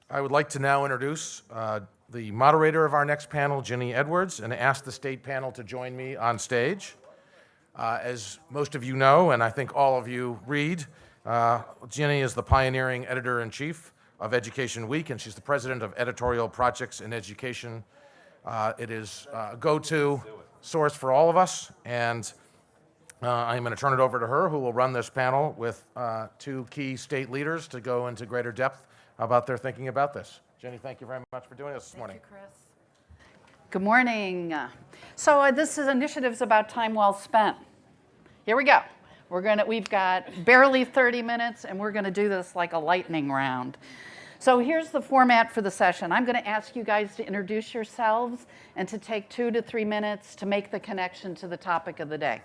I would like to now introduce the moderator of our next panel, Ginny Edwards, and ask the state panel to join me on stage. As most of you know, and I think all of you read, Ginny is the pioneering editor-in-chief of Education Week, and she's the president of Editorial Projects in Education. It is a go-to source for all of us, and I'm going to turn it over to her, who will run this panel with two key state leaders to go into greater depth about their thinking about this. Jenny, thank you very much for doing this this morning. Thank you, Chris. Good morning. So this initiative's about time well spent. Here we go. We've got barely 30 minutes, and we're going to do this like a lightning round. So here's the format for the session. I'm going to ask you guys to introduce yourselves and to take 2 to 3 minutes to make the connection to the topic of the day.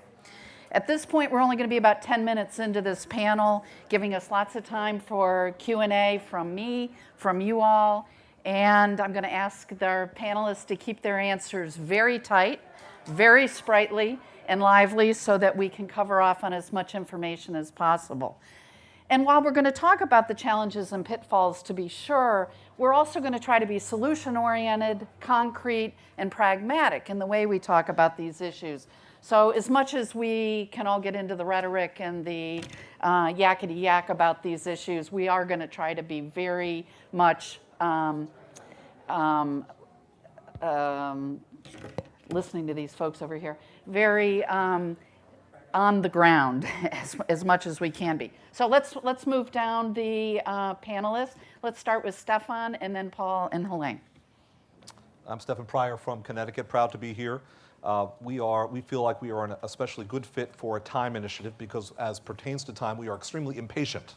At this point, we're only going to be about 10 minutes into this panel, giving us lots of time for Q&A from me, from you all, and I'm going to ask our panelists to keep their answers very tight, very sprightly, and lively so that we can cover off on as much information as possible. And while we're going to talk about the challenges and pitfalls, to be sure, we're also going to try to be solution-oriented, concrete, and pragmatic in the way we talk about these issues. So as much as we can all get into the rhetoric and the yakety-yak about these issues, we are going to try to be very much listening to these folks over here, very on the ground as much as we can be. So let's move down the panelists. Let's start with Stefan and then Paul and Helayne. I'm Stefan Pryor from Connecticut, proud to be here. We feel like we are an especially good fit for a time initiative because as pertains to time, we are extremely impatient.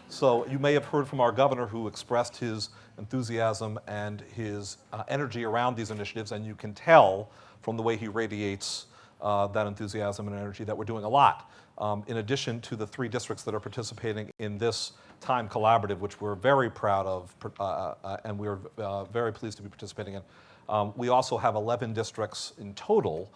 So you may have heard from our governor who expressed his enthusiasm and his energy around these initiatives, and you can tell from the way he radiates that enthusiasm and energy that we're doing a lot. In addition to the 3 districts that are participating in this time collaborative, which we're very proud of and we're very pleased to be participating in, we also have 11 districts in total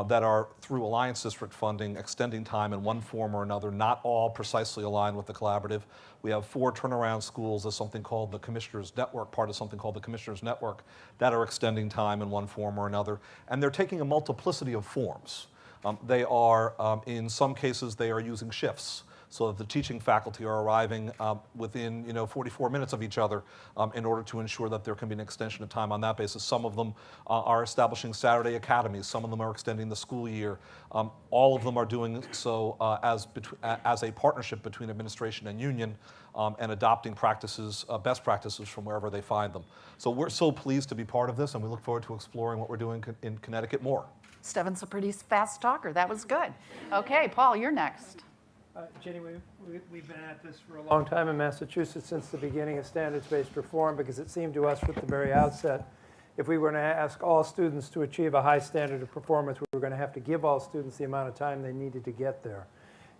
that are, through Alliance District funding, extending time in one form or another, not all precisely aligned with the collaborative. We have 4 turnaround schools as something called the Commissioners Network, part of something called the Commissioners Network, that are extending time in one form or another. And they're taking a multiplicity of forms. They are, in some cases, they are using shifts, so that the teaching faculty are arriving within 44 minutes of each other in order to ensure that there can be an extension of time on that basis. Some of them are establishing Saturday academies. Some of them are extending the school year. All of them are doing so as a partnership between administration and union and adopting practices, best practices from wherever they find them. So we're so pleased to be part of this, and we look forward to exploring what we're doing in Connecticut more. Stefan's a pretty fast talker. That was good. Okay, Paul, you're next. Jenny, we've been at this for a long time in Massachusetts since the beginning of standards-based reform because it seemed to us at the very outset if we were going to ask all students to achieve a high standard of performance, we were going to have to give all students the amount of time they needed to get there.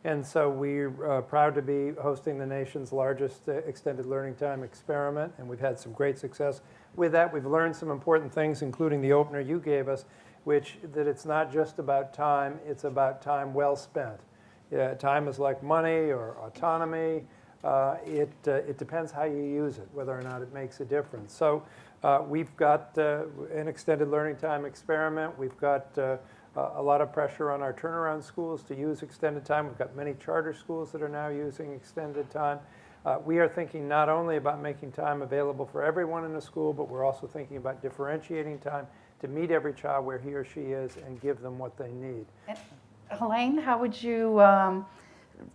And so we're proud to be hosting the nation's largest extended learning time experiment, and we've had some great success with that. We've learned some important things, including the opener you gave us, that it's not just about time, it's about time well spent. Time is like money or autonomy. It depends how you use it, whether or not it makes a difference. So we've got an extended learning time experiment. We've got a lot of pressure on our turnaround schools to use extended time. We've got many charter schools that are now using extended time. We are thinking not only about making time available for everyone in a school, but we're also thinking about differentiating time to meet every child where he or she is and give them what they need. Helayne, how would you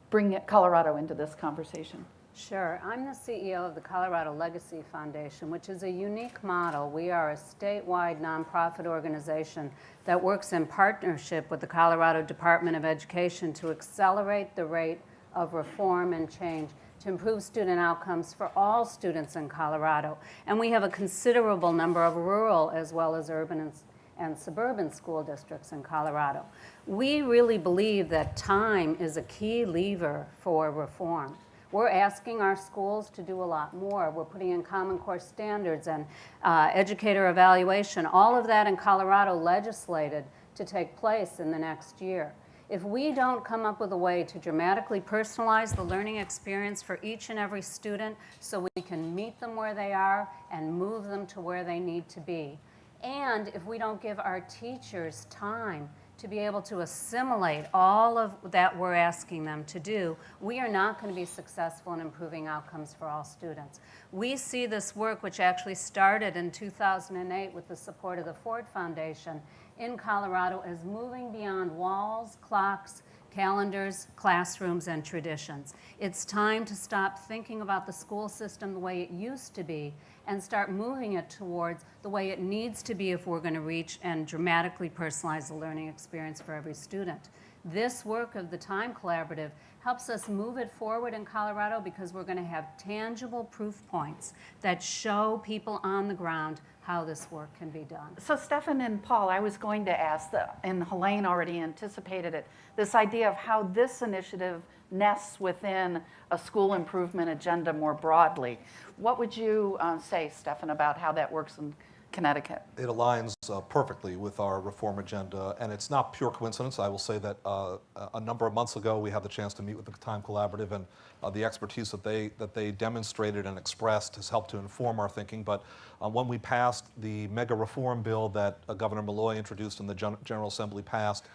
bring Colorado into this conversation? Sure. I'm the CEO of the Colorado Legacy Foundation, which is a unique model. We are a statewide nonprofit organization that works in partnership with the Colorado Department of Education to accelerate the rate of reform and change to improve student outcomes for all students in Colorado. And we have a considerable number of rural as well as urban and suburban school districts in Colorado. We really believe that time is a key lever for reform. We're asking our schools to do a lot more. We're putting in Common Core standards and educator evaluation, all of that in Colorado legislated to take place in the next year. If we don't come up with a way to dramatically personalize the learning experience for each and every student so we can meet them where they are and move them to where they need to be, and if we don't give our teachers time to be able to assimilate all of that we're asking them to do, we are not going to be successful in improving outcomes for all students. We see this work, which actually started in 2008 with the support of the Ford Foundation in Colorado, as moving beyond walls, clocks, calendars, classrooms, and traditions. It's time to stop thinking about the school system the way it used to be and start moving it towards the way it needs to be if we're going to reach and dramatically personalize the learning experience for every student. This work of the Time Collaborative helps us move it forward in Colorado because we're going to have tangible proof points that show people on the ground how this work can be done. So Stefan and Paul, I was going to ask, and Helayne already anticipated it, this idea of how this initiative nests within a school improvement agenda more broadly. What would you say, Stefan, about how that works in Connecticut? It aligns perfectly with our reform agenda, and it's not pure coincidence. I will say that a number of months ago, we had the chance to meet with the Time Collaborative, and the expertise that they demonstrated and expressed has helped to inform our thinking. But when we passed the mega reform bill that Governor Malloy introduced and the General Assembly passed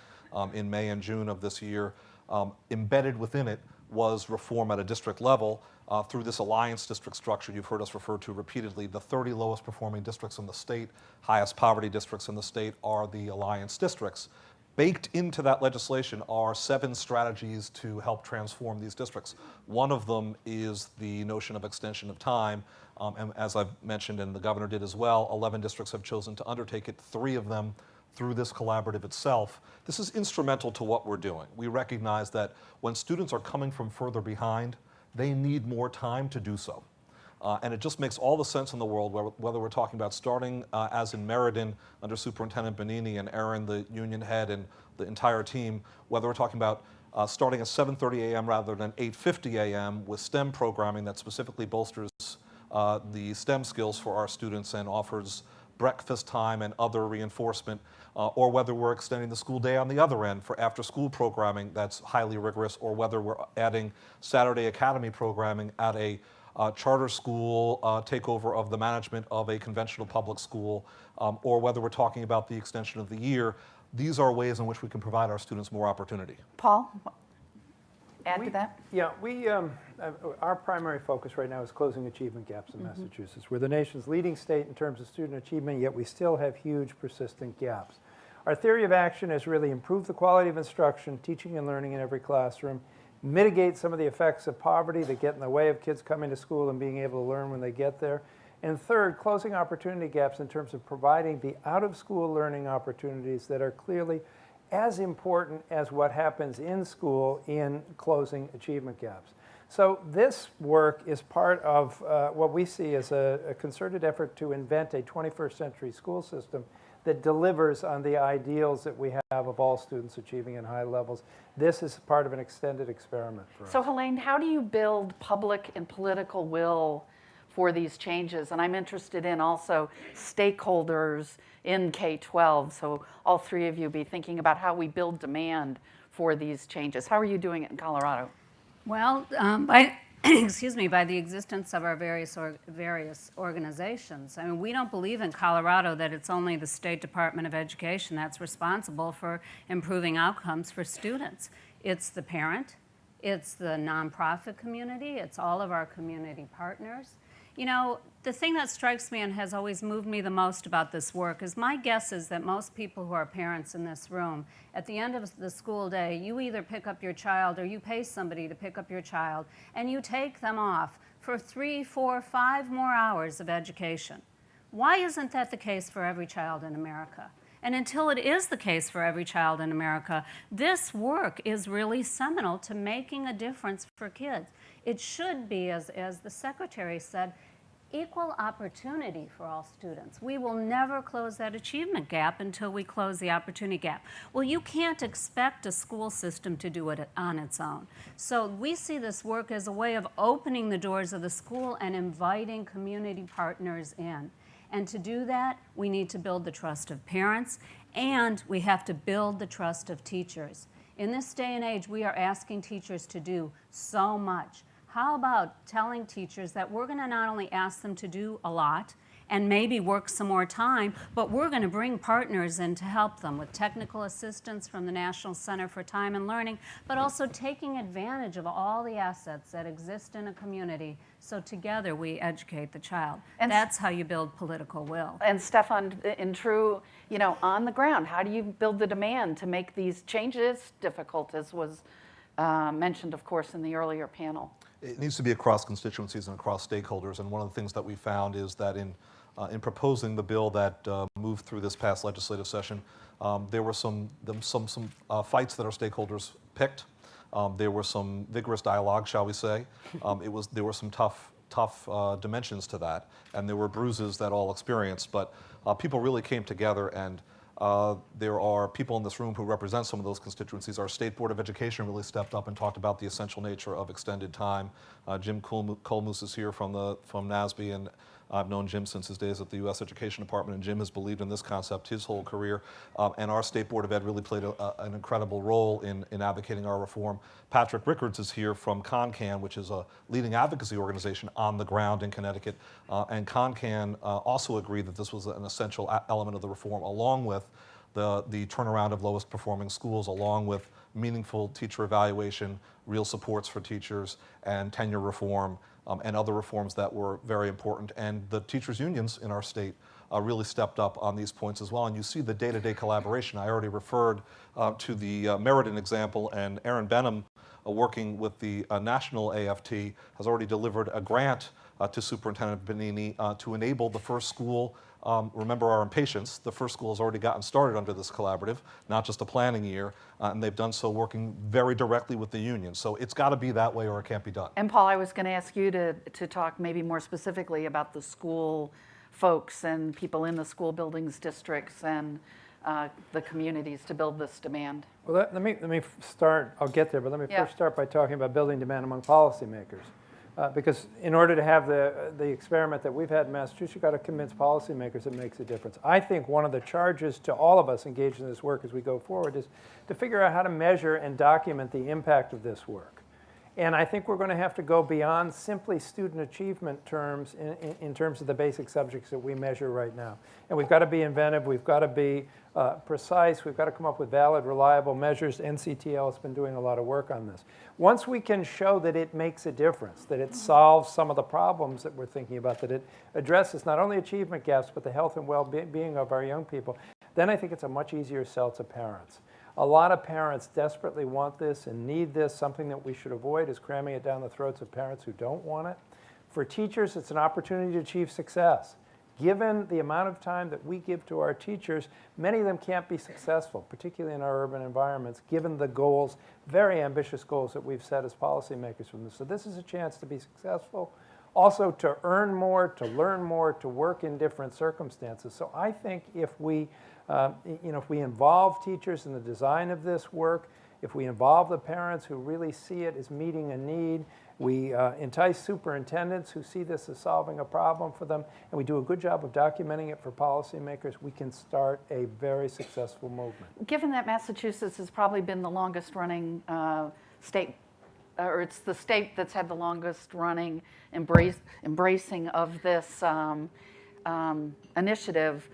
in May and June of this year, embedded within it was reform at a district level through this alliance district structure you've heard us refer to repeatedly. The 30 lowest performing districts in the state, highest poverty districts in the state, are the alliance districts. Baked into that legislation are 7 strategies to help transform these districts. One of them is the notion of extension of time, and as I've mentioned and the governor did as well, 11 districts have chosen to undertake it, 3 of them through this collaborative itself. This is instrumental to what we're doing. We recognize that when students are coming from further behind, they need more time to do so. And it just makes all the sense in the world, whether we're talking about starting as in Meriden under Superintendent Bonini and Aaron, the union head, and the entire team, whether we're talking about starting at 7:30 a.m. rather than 8:50 a.m. with STEM programming that specifically bolsters the STEM skills for our students and offers breakfast time and other reinforcement, or whether we're extending the school day on the other end for after-school programming that's highly rigorous, or whether we're adding Saturday Academy programming at a charter school takeover of the management of a conventional public school, or whether we're talking about the extension of the year. These are ways in which we can provide our students more opportunity. Paul, add to that? Yeah, our primary focus right now is closing achievement gaps in Massachusetts. We're the nation's leading state in terms of student achievement, yet we still have huge persistent gaps. Our theory of action is really improve the quality of instruction, teaching and learning in every classroom, mitigate some of the effects of poverty that get in the way of kids coming to school and being able to learn when they get there. And third, closing opportunity gaps in terms of providing the out-of-school learning opportunities that are clearly as important as what happens in school in closing achievement gaps. So this work is part of what we see as a concerted effort to invent a 21st century school system that delivers on the ideals that we have of all students achieving in high levels. This is part of an extended experiment for us. So Helayne, how do you build public and political will for these changes? And I'm interested in also stakeholders in K-12. So all 3 of you be thinking about how we build demand for these changes. How are you doing it in Colorado? Well, by by the existence of our various organizations. I mean, we don't believe in Colorado that it's only the State Department of Education that's responsible for improving outcomes for students. It's the parent, it's the nonprofit community, it's all of our community partners. You know, the thing that strikes me and has always moved me the most about this work is my guess is that most people who are parents in this room, at the end of the school day, you either pick up your child or you pay somebody to pick up your child, and you take them off for 3, 4, 5 more hours of education. Why isn't that the case for every child in America? And until it is the case for every child in America, this work is really seminal to making a difference for kids. It should be, as the secretary said, equal opportunity for all students. We will never close that achievement gap until we close the opportunity gap. Well, you can't expect a school system to do it on its own. So we see this work as a way of opening the doors of the school and inviting community partners in. And to do that, we need to build the trust of parents, and we have to build the trust of teachers. In this day and age, we are asking teachers to do so much. How about telling teachers that we're going to not only ask them to do a lot and maybe work some more time, but we're going to bring partners in to help them with technical assistance from the National Center for Time and Learning, but also taking advantage of all the assets that exist in a community, so together we educate the child. And that's how you build political will. And Stefan, in true, on the ground, how do you build the demand to make these changes difficult, as was mentioned, of course, in the earlier panel? It needs to be across constituencies and across stakeholders, and one of the things that we found is that in proposing the bill that moved through this past legislative session, there were some fights that our stakeholders picked. There were some vigorous dialogue, shall we say. There were some tough dimensions to that, and there were bruises that all experienced, but people really came together, and there are people in this room who represent some of those constituencies. Our State Board of Education really stepped up and talked about the essential nature of extended time. Jim Colmoose is here from NASB, and I've known Jim since his days at the U.S. Education Department, and Jim has believed in this concept his whole career. And our State Board of Ed really played an incredible role in advocating our reform. Patrick Rickards is here from CONCAN, which is a leading advocacy organization on the ground in Connecticut. And CONCAN also agreed that this was an essential element of the reform, along with the turnaround of lowest performing schools, along with meaningful teacher evaluation, real supports for teachers, and tenure reform, and other reforms that were very important. And the teachers' unions in our state really stepped up on these points as well. And you see the day-to-day collaboration. I already referred to the Meriden example, and Aaron Benham, working with the national AFT, has already delivered a grant to Superintendent Benini to enable the first school. Remember our impatience. The first school has already gotten started under this collaborative, not just a planning year, and they've done so working very directly with the union. So it's got to be that way or it can't be done. And Paul, I was going to ask you to talk maybe more specifically about the school folks and people in the school buildings, districts, and the communities to build this demand. Well, let me start, I'll get there, but let me Yeah. first start by talking about building demand among policymakers. Because in order to have the experiment that we've had in Massachusetts, you've got to convince policymakers it makes a difference. I think one of the charges to all of us engaged in this work as we go forward is to figure out how to measure and document the impact of this work. And I think we're going to have to go beyond simply student achievement terms in terms of the basic subjects that we measure right now. And we've got to be inventive, we've got to be precise, we've got to come up with valid, reliable measures. NCTL has been doing a lot of work on this. Once we can show that it makes a difference, that it solves some of the problems that we're thinking about, that it addresses not only achievement gaps, but the health and well-being of our young people, then I think it's a much easier sell to parents. A lot of parents desperately want this and need this. Something that we should avoid is cramming it down the throats of parents who don't want it. For teachers, it's an opportunity to achieve success. Given the amount of time that we give to our teachers, many of them can't be successful, particularly in our urban environments, given the goals, very ambitious goals that we've set as policymakers from this. So this is a chance to be successful, also to earn more, to learn more, to work in different circumstances. So I think if we involve teachers in the design of this work, if we involve the parents who really see it as meeting a need, we entice superintendents who see this as solving a problem for them, and we do a good job of documenting it for policymakers, we can start a very successful movement. Given that Massachusetts has probably been the longest running state, or it's the state that's had the longest running embracing of this initiative,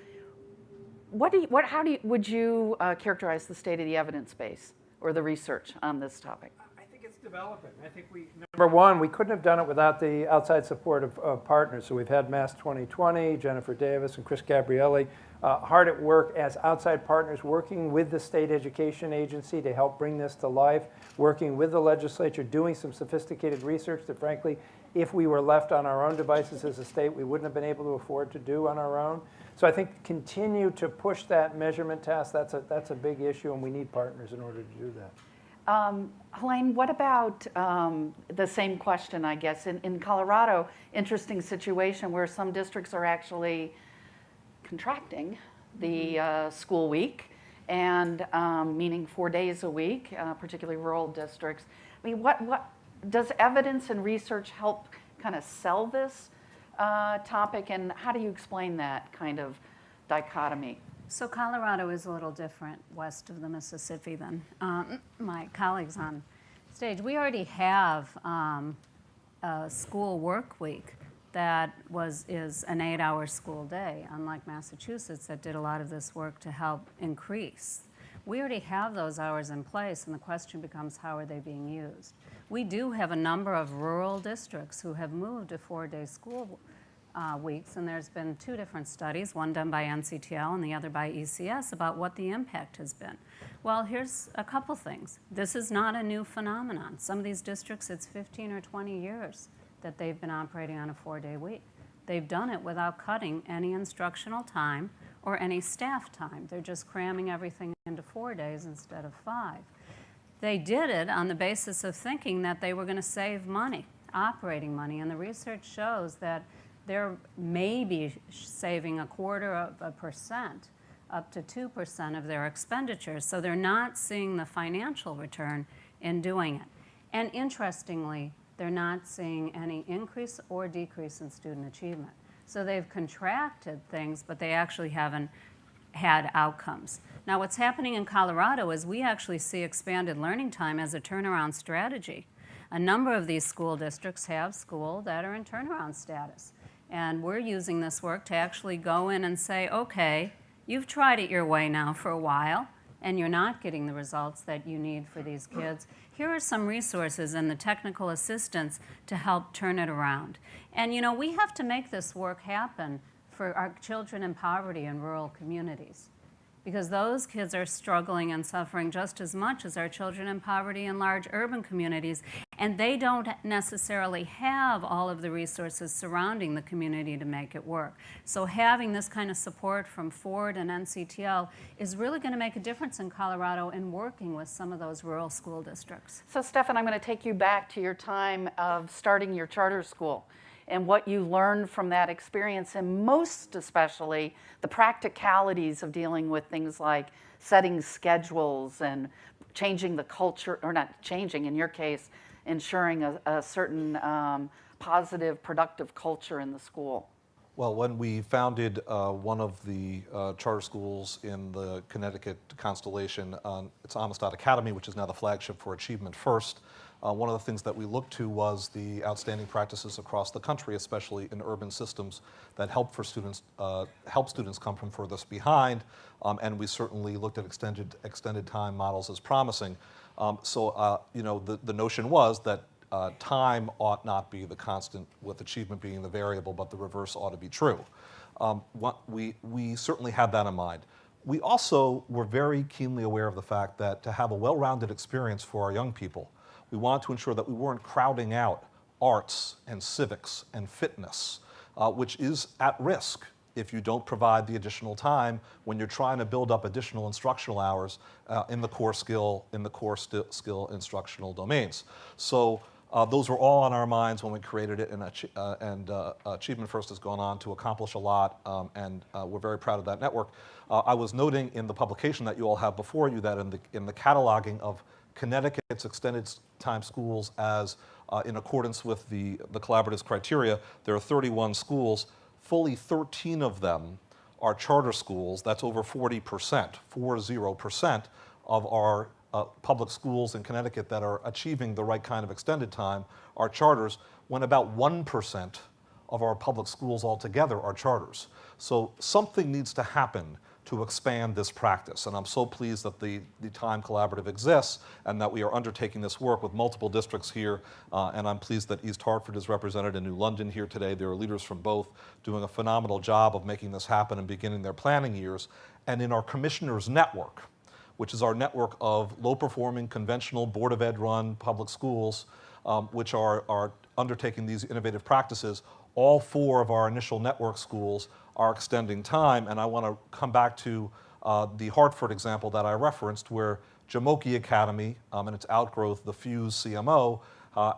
how would you characterize the state of the evidence base or the research on this topic? I think it's developing. I think number one, we couldn't have done it without the outside support of partners. So we've had Mass 2020, Jennifer Davis and Chris GABRIELI hard at work as outside partners, working with the state education agency to help bring this to life, working with the legislature, doing some sophisticated research that frankly, if we were left on our own devices as a state, we wouldn't have been able to afford to do on our own. So I think continue to push that measurement task. That's a big issue, and we need partners in order to do that. Helayne, what about the same question, I guess, in Colorado, interesting situation where some districts are actually contracting the school week, and meaning 4 days a week, particularly rural districts. I mean, what does evidence and research help kind of sell this topic, and how do you explain that kind of dichotomy? So Colorado is a little different west of the Mississippi than my colleagues on stage. We already have a school work week that is an 8-hour school day, unlike Massachusetts that did a lot of this work to help increase. We already have those hours in place, and the question becomes, how are they being used? We do have a number of rural districts who have moved to 4-day school weeks, and there's been 2 different studies, one done by NCTL and the other by ECS, about what the impact has been. Well, here's a couple things. This is not a new phenomenon. Some of these districts, it's 15 or 20 years that they've been operating on a 4-day week. They've done it without cutting any instructional time or any staff time. They're just cramming everything into 4 days instead of 5. They did it on the basis of thinking that they were going to save money, operating money, and the research shows that they're maybe saving 0.25% up to 2% of their expenditures. So they're not seeing the financial return in doing it. And interestingly, they're not seeing any increase or decrease in student achievement. So they've contracted things, but they actually haven't had outcomes. Now, what's happening in Colorado is we actually see expanded learning time as a turnaround strategy. A number of these school districts have schools that are in turnaround status. And we're using this work to actually go in and say, okay, you've tried it your way now for a while, and you're not getting the results that you need for these kids. Here are some resources and the technical assistance to help turn it around. And you know, we have to make this work happen for our children in poverty in rural communities, because those kids are struggling and suffering just as much as our children in poverty in large urban communities, and they don't necessarily have all of the resources surrounding the community to make it work. So having this kind of support from Ford and NCTL is really going to make a difference in Colorado in working with some of those rural school districts. So Stefan, I'm going to take you back to your time of starting your charter school and what you learned from that experience, and most especially the practicalities of dealing with things like setting schedules and changing the culture, or not changing, in your case, ensuring a certain positive, productive culture in the school. Well, when we founded one of the charter schools in the Connecticut constellation, it's Amistad Academy, which is now the flagship for Achievement First. One of the things that we looked to was the outstanding practices across the country, especially in urban systems that help students come from furthest behind, and we certainly looked at extended time models as promising. You know, the notion was that time ought not be the constant, with achievement being the variable, but the reverse ought to be true. We certainly had that in mind. We also were very keenly aware of the fact that to have a well-rounded experience for our young people, we wanted to ensure that we weren't crowding out arts and civics and fitness, which is at risk if you don't provide the additional time when you're trying to build up additional instructional hours in the core skill instructional domains. So those were all on our minds when we created it, and Achievement First has gone on to accomplish a lot, and we're very proud of that network. I was noting in the publication that you all have before you that in the cataloging of Connecticut's extended time schools as in accordance with the collaborative's criteria, there are 31 schools. Fully 13 of them are charter schools. That's over 40% of our public schools in Connecticut that are achieving the right kind of extended time are charters, when about 1% of our public schools altogether are charters. So something needs to happen to expand this practice. And I'm so pleased that the Time Collaborative exists and that we are undertaking this work with multiple districts here. And I'm pleased that East Hartford is represented in New London here today. There are leaders from both doing a phenomenal job of making this happen and beginning their planning years. And in our Commissioners Network, which is our network of low-performing, conventional, Board of Ed run public schools, which are undertaking these innovative practices, all 4 of our initial network schools are extending time. And I want to come back to the Hartford example that I referenced, where Jamoki Academy and its outgrowth, the Fuse CMO,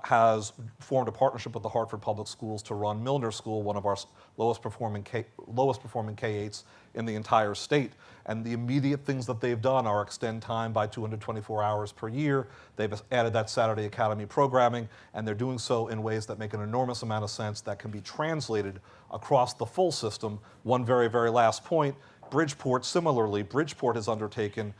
has formed a partnership with the Hartford Public Schools to run Milner School, one of our lowest performing K-8s in the entire state. And the immediate things that they've done are extend time by 224 hours per year. They've added that Saturday Academy programming, and they're doing so in ways that make an enormous amount of sense that can be translated across the full system. One very, very last point, Bridgeport, similarly, Bridgeport has undertaken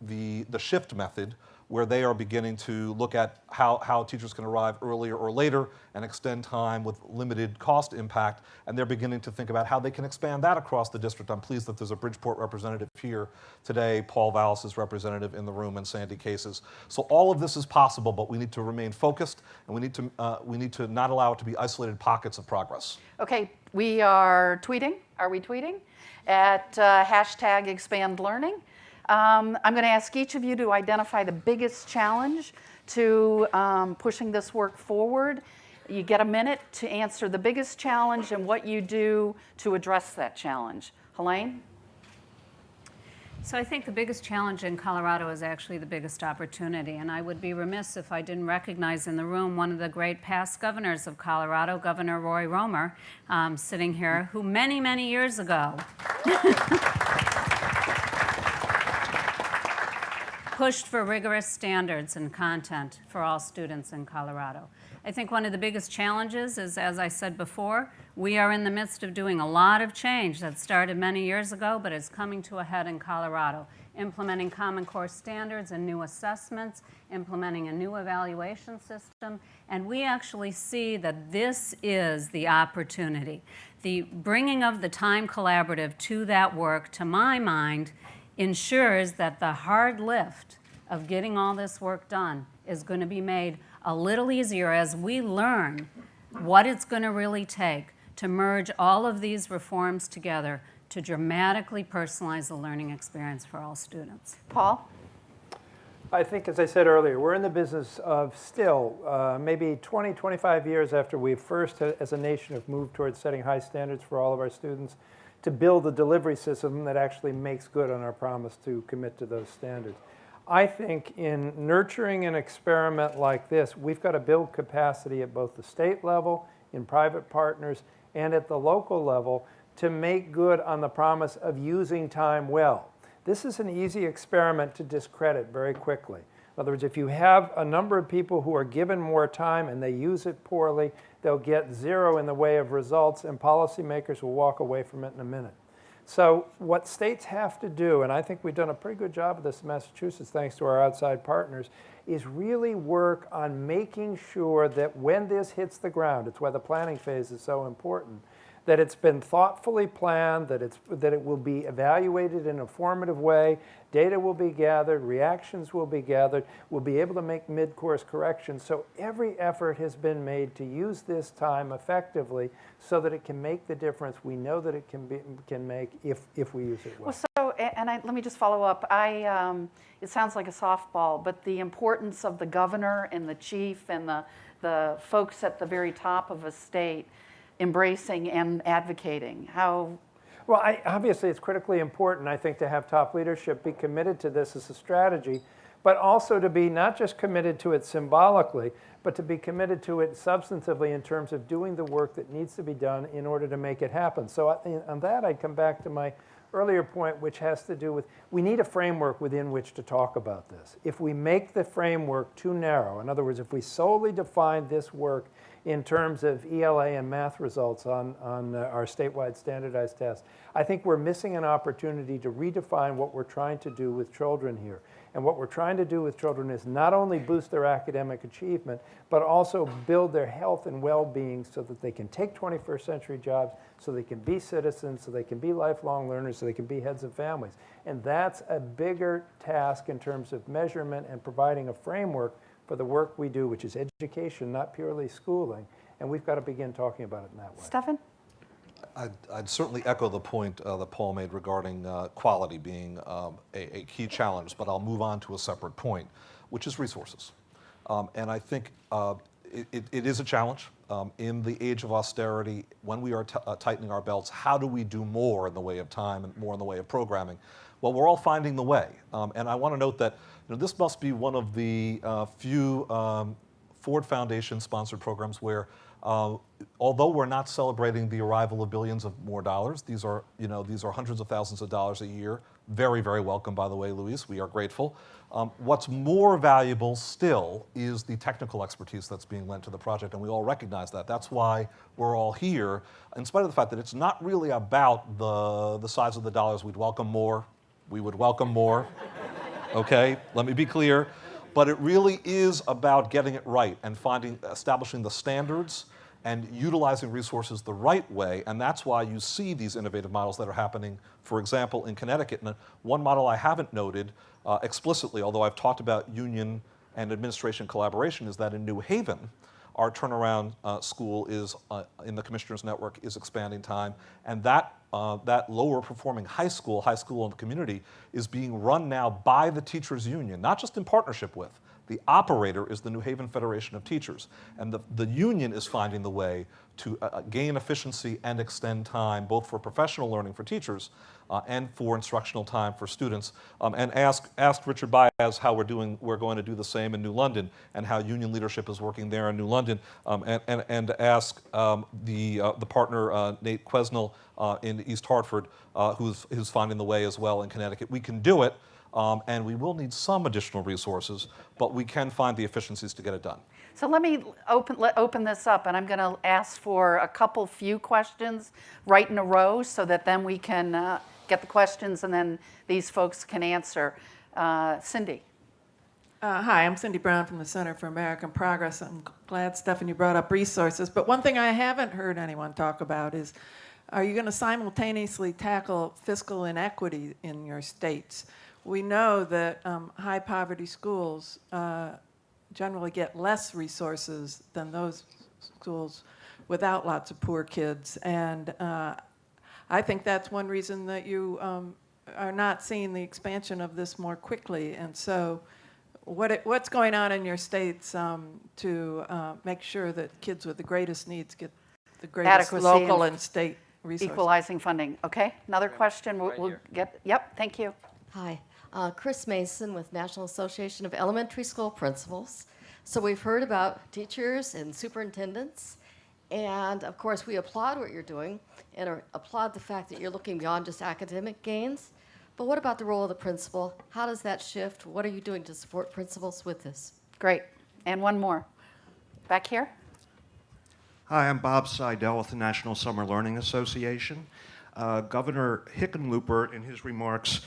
the shift method, where they are beginning to look at how teachers can arrive earlier or later and extend time with limited cost impact, and they're beginning to think about how they can expand that across the district. I'm pleased that there's a Bridgeport representative here today. Paul Vallis is representative in the room, and Sandy Cases. So all of this is possible, but we need to remain focused, and we need to not allow it to be isolated pockets of progress. Okay, we are tweeting. Are we tweeting? At hashtag expand learning. I'm going to ask each of you to identify the biggest challenge to pushing this work forward. You get a minute to answer the biggest challenge and what you do to address that challenge. Helayne? So I think the biggest challenge in Colorado is actually the biggest opportunity, and I would be remiss if I didn't recognize in the room one of the great past governors of Colorado, Governor Roy Romer, sitting here, who many, many years ago pushed for rigorous standards and content for all students in Colorado. I think one of the biggest challenges is, as I said before, we are in the midst of doing a lot of change that started many years ago, but is coming to a head in Colorado. Implementing Common Core standards and new assessments, implementing a new evaluation system, and we actually see that this is the opportunity. The bringing of the Time Collaborative to that work, to my mind, ensures that the hard lift of getting all this work done is going to be made a little easier as we learn what it's going to really take to merge all of these reforms together to dramatically personalize the learning experience for all students. Paul? I think, as I said earlier, we're in the business of still, maybe 20, 25 years after we first, as a nation, have moved towards setting high standards for all of our students, to build a delivery system that actually makes good on our promise to commit to those standards. I think in nurturing an experiment like this, we've got to build capacity at both the state level, in private partners, and at the local level to make good on the promise of using time well. This is an easy experiment to discredit very quickly. In other words, if you have a number of people who are given more time and they use it poorly, they'll get zero in the way of results, and policymakers will walk away from it in a minute. So what states have to do, and I think we've done a pretty good job of this in Massachusetts thanks to our outside partners, is really work on making sure that when this hits the ground, it's why the planning phase is so important, that it's been thoughtfully planned, that it will be evaluated in a formative way, data will be gathered, reactions will be gathered, we'll be able to make mid-course corrections. So every effort has been made to use this time effectively so that it can make the difference we know that it can make if we use it well. Let me just follow up. It sounds like a softball, but the importance of the governor and the chief and the folks at the very top of a state embracing and advocating? How? Well, obviously it's critically important, I think, to have top leadership be committed to this as a strategy, but also to be not just committed to it symbolically, but to be committed to it substantively in terms of doing the work that needs to be done in order to make it happen. So on that, I'd come back to my earlier point, which has to do with we need a framework within which to talk about this. If we make the framework too narrow, in other words, if we solely define this work in terms of ELA and math results on our statewide standardized tests, I think we're missing an opportunity to redefine what we're trying to do with children here. And what we're trying to do with children is not only boost their academic achievement, but also build their health and well-being so that they can take 21st century jobs, so they can be citizens, so they can be lifelong learners, so they can be heads of families. And that's a bigger task in terms of measurement and providing a framework for the work we do, which is education, not purely schooling. And we've got to begin talking about it in that way. Stefan? I'd certainly echo the point that Paul made regarding quality being a key challenge, but I'll move on to a separate point, which is resources. And I think it is a challenge in the age of austerity. When we are tightening our belts, how do we do more in the way of time and more in the way of programming? Well, we're all finding the way. And I want to note that this must be one of the few Ford Foundation sponsored programs where although we're not celebrating the arrival of billions of more dollars, these are hundreds of thousands of dollars a year Very, very welcome, by the way, Luis. We are grateful. What's more valuable still is the technical expertise that's being lent to the project, and we all recognize that. That's why we're all here, in spite of the fact that it's not really about the size of the dollars. We'd welcome more. We would welcome more. Okay, let me be clear. But it really is about getting it right and establishing the standards and utilizing resources the right way, and that's why you see these innovative models that are happening, for example, in Connecticut. And one model I haven't noted explicitly, although I've talked about union and administration collaboration, is that in New Haven, our turnaround school is in the Commissioners Network is expanding time, and that lower performing high school in the community is being run now by the teachers union, not just in partnership with. The operator is the New Haven Federation of Teachers, and the union is finding the way to gain efficiency and extend time, both for professional learning for teachers and for instructional time for students. And asked Richard Baez how we're going to do the same in New London, and how union leadership is working there in New London, and ask the partner Nate Quesnell in East Hartford, who's finding the way as well in Connecticut. We can do it. And we will need some additional resources, but we can find the efficiencies to get it done. So let me open this up, and I'm going to ask for a few questions right in a row, so that then we can get the questions, and then these folks can answer. Cindy. Hi, I'm Cindy Brown from the Center for American Progress. I'm glad, Stefan, you brought up resources. But one thing I haven't heard anyone talk about is, are you going to simultaneously tackle fiscal inequity in your states? We know that high poverty schools generally get less resources than those schools without lots of poor kids. And I think that's one reason that you are not seeing the expansion of this more quickly. And so what's going on in your states to make sure that kids with the greatest needs get the greatest Adequacy local and state resources? Equalizing funding. Okay, another question. We'll get. Yep, thank you. Hi, Chris Mason with National Association of Elementary School Principals. So we've heard about teachers and superintendents, and of course we applaud what you're doing and applaud the fact that you're looking beyond just academic gains. But what about the role of the principal? How does that shift? What are you doing to support principals with this? Great. And one more. Back here. Hi, I'm Bob Seidel with the National Summer Learning Association. Governor Hickenlooper, in his remarks,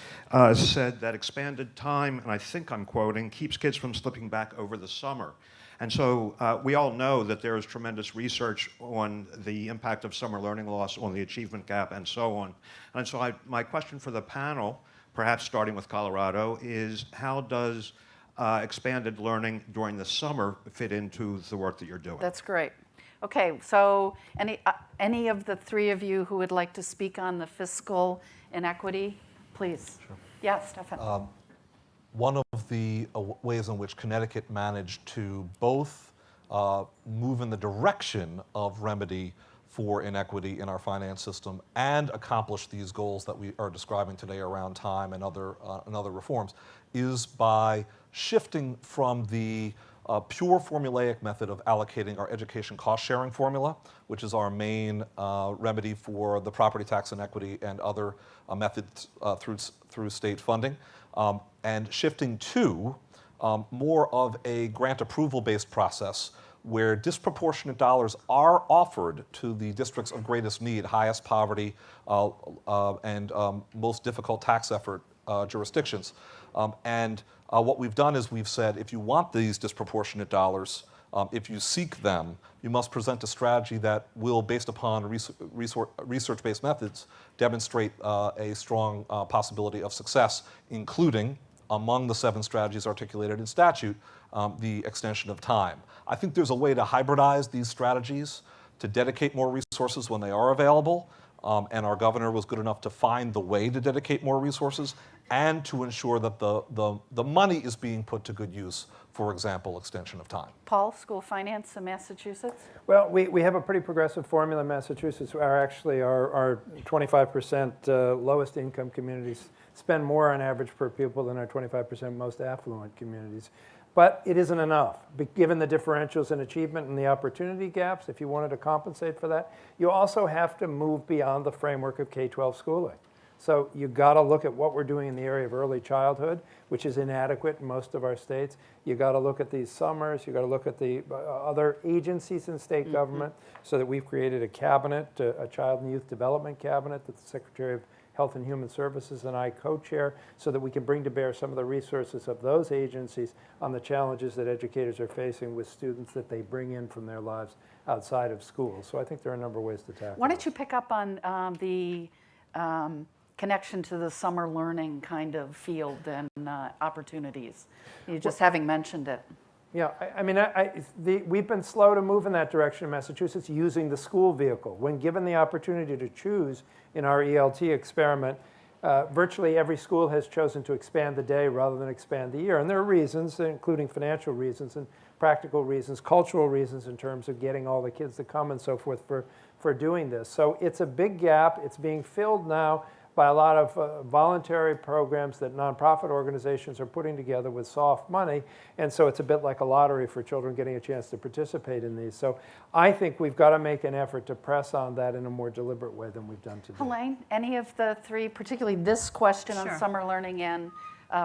said that expanded time, and I think I'm quoting, keeps kids from slipping back over the summer. And so we all know that there is tremendous research on the impact of summer learning loss on the achievement gap and so on. And so my question for the panel, perhaps starting with Colorado, is how does expanded learning during the summer fit into the work that you're doing? That's great. Okay, so any of the three of you who would like to speak on the fiscal inequity, please. Sure. Yeah, Stefan. One of the ways in which Connecticut managed to both move in the direction of remedy for inequity in our finance system and accomplish these goals that we are describing today around time and other reforms is by shifting from the pure formulaic method of allocating our education cost-sharing formula, which is our main remedy for the property tax inequity and other methods through state funding, and shifting to more of a grant approval-based process where disproportionate dollars are offered to the districts of greatest need, highest poverty, and most difficult tax effort jurisdictions. And what we've done is we've said, if you want these disproportionate dollars, if you seek them, you must present a strategy that will, based upon research-based methods, demonstrate a strong possibility of success, including, among the 7 strategies articulated in statute, the extension of time. I think there's a way to hybridize these strategies, to dedicate more resources when they are available, and our governor was good enough to find the way to dedicate more resources and to ensure that the money is being put to good use, for example, extension of time. Paul, school finance in Massachusetts? Well, we have a pretty progressive formula in Massachusetts. Our 25% lowest income communities spend more on average per pupil than our 25% most affluent communities. But it isn't enough. Given the differentials in achievement and the opportunity gaps, if you wanted to compensate for that, you also have to move beyond the framework of K-12 schooling. So you got to look at what we're doing in the area of early childhood, which is inadequate in most of our states. You got to look at these summers. You got to look at the other agencies in state government, so that we've created a cabinet, a child and youth development cabinet that the Secretary of Health and Human Services and I co-chair, so that we can bring to bear some of the resources of those agencies on the challenges that educators are facing with students that they bring in from their lives outside of school. So I think there are a number of ways to tackle Why it. don't you pick up on the connection to the summer learning kind of field and opportunities? You just having mentioned it. Yeah, we've been slow to move in that direction in Massachusetts using the school vehicle. When given the opportunity to choose in our ELT experiment, virtually every school has chosen to expand the day rather than expand the year. And there are reasons, including financial reasons and practical reasons, cultural reasons in terms of getting all the kids to come and so forth for doing this. So it's a big gap. It's being filled now by a lot of voluntary programs that nonprofit organizations are putting together with soft money. And so it's a bit like a lottery for children getting a chance to participate in these. So I think we've got to make an effort to press on that in a more deliberate way than we've done today. Helayne, any of the three, particularly this question Sure. on summer learning and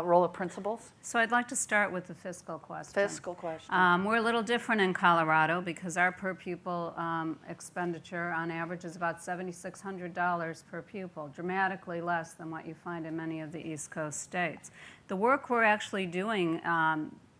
role of principals? So I'd like to start with the fiscal question. Fiscal question. We're a little different in Colorado because our per pupil expenditure on average is about $7,600 per pupil, dramatically less than what you find in many of the East Coast states. The work we're actually doing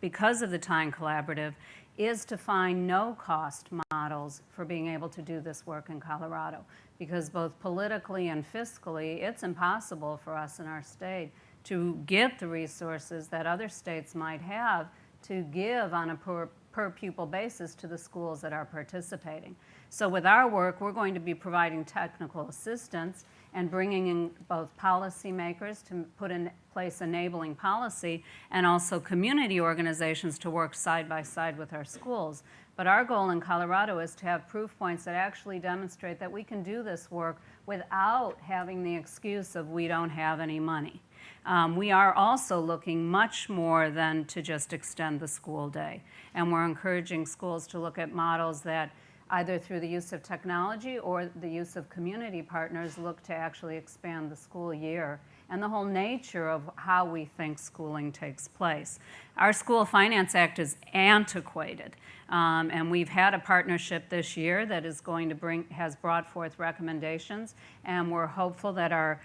because of the Time Collaborative is to find no-cost models for being able to do this work in Colorado, because both politically and fiscally, it's impossible for us in our state to get the resources that other states might have to give on a per pupil basis to the schools that are participating. So with our work, we're going to be providing technical assistance and bringing in both policymakers to put in place enabling policy and also community organizations to work side by side with our schools. But our goal in Colorado is to have proof points that actually demonstrate that we can do this work without having the excuse of we don't have any money. We are also looking much more than to just extend the school day. And we're encouraging schools to look at models that either through the use of technology or the use of community partners look to actually expand the school year and the whole nature of how we think schooling takes place. Our School Finance Act is antiquated, and we've had a partnership this year that is going to has brought forth recommendations, and we're hopeful that our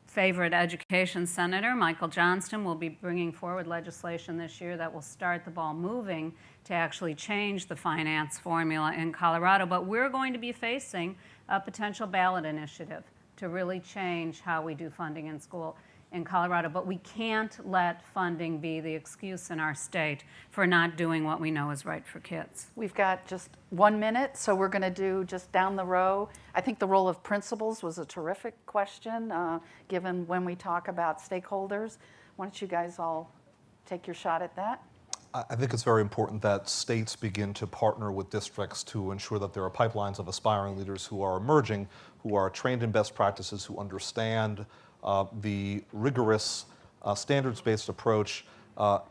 favorite education senator, Michael Johnston, will be bringing forward legislation this year that will start the ball moving to actually change the finance formula in Colorado. But we're going to be facing a potential ballot initiative to really change how we do funding in school in Colorado. But we can't let funding be the excuse in our state for not doing what we know is right for kids. We've got just 1 minute, so we're going to do just down the row. I think the role of principals was a terrific question, given when we talk about stakeholders. Why don't you guys all take your shot at that? I think it's very important that states begin to partner with districts to ensure that there are pipelines of aspiring leaders who are emerging, who are trained in best practices, who understand the rigorous standards-based approach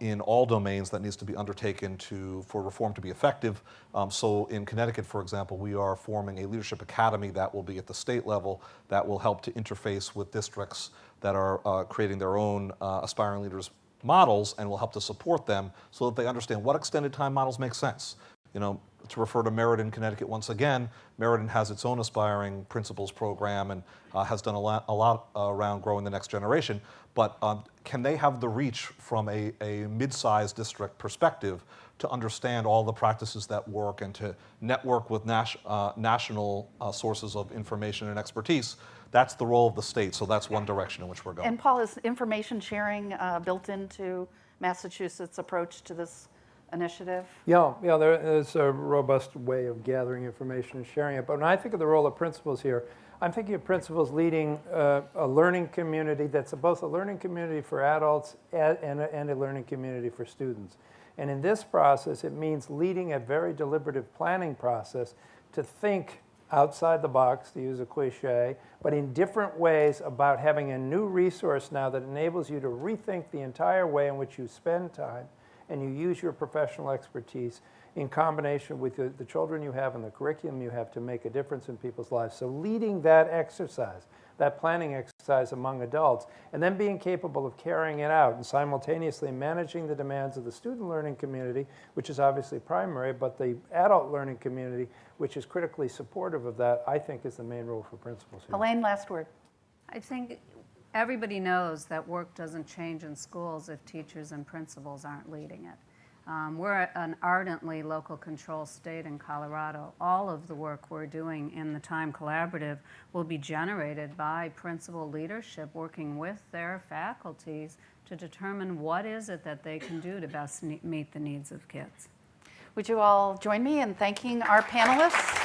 in all domains that needs to be undertaken for reform to be effective. So in Connecticut, for example, we are forming a leadership academy that will be at the state level that will help to interface with districts that are creating their own aspiring leaders models and will help to support them so that they understand what extended time models make sense. You know, to refer to Meriden, Connecticut once again, Meriden has its own aspiring principals program and has done a lot around growing the next generation. But can they have the reach from a mid-sized district perspective to understand all the practices that work and to network with national sources of information and expertise? That's the role of the state, so that's one direction in which we're going. And Paul, is information sharing built into Massachusetts' approach to this initiative? Yeah, there is a robust way of gathering information and sharing it. But when I think of the role of principals here, I'm thinking of principals leading a learning community that's both a learning community for adults and a learning community for students. And in this process, it means leading a very deliberative planning process to think outside the box, to use a cliche, but in different ways about having a new resource now that enables you to rethink the entire way in which you spend time and you use your professional expertise in combination with the children you have and the curriculum you have to make a difference in people's lives. So leading that exercise, that planning exercise, exercise among adults, and then being capable of carrying it out and simultaneously managing the demands of the student learning community, which is obviously primary, but the adult learning community, which is critically supportive of that, I think is the main role for principals here. Helayne, last word. I think everybody knows that work doesn't change in schools if teachers and principals aren't leading it. We're an ardently local control state in Colorado. All of the work we're doing in the Time Collaborative will be generated by principal leadership working with their faculties to determine what is it that they can do to best meet the needs of kids. Would you all join me in thanking our panelists?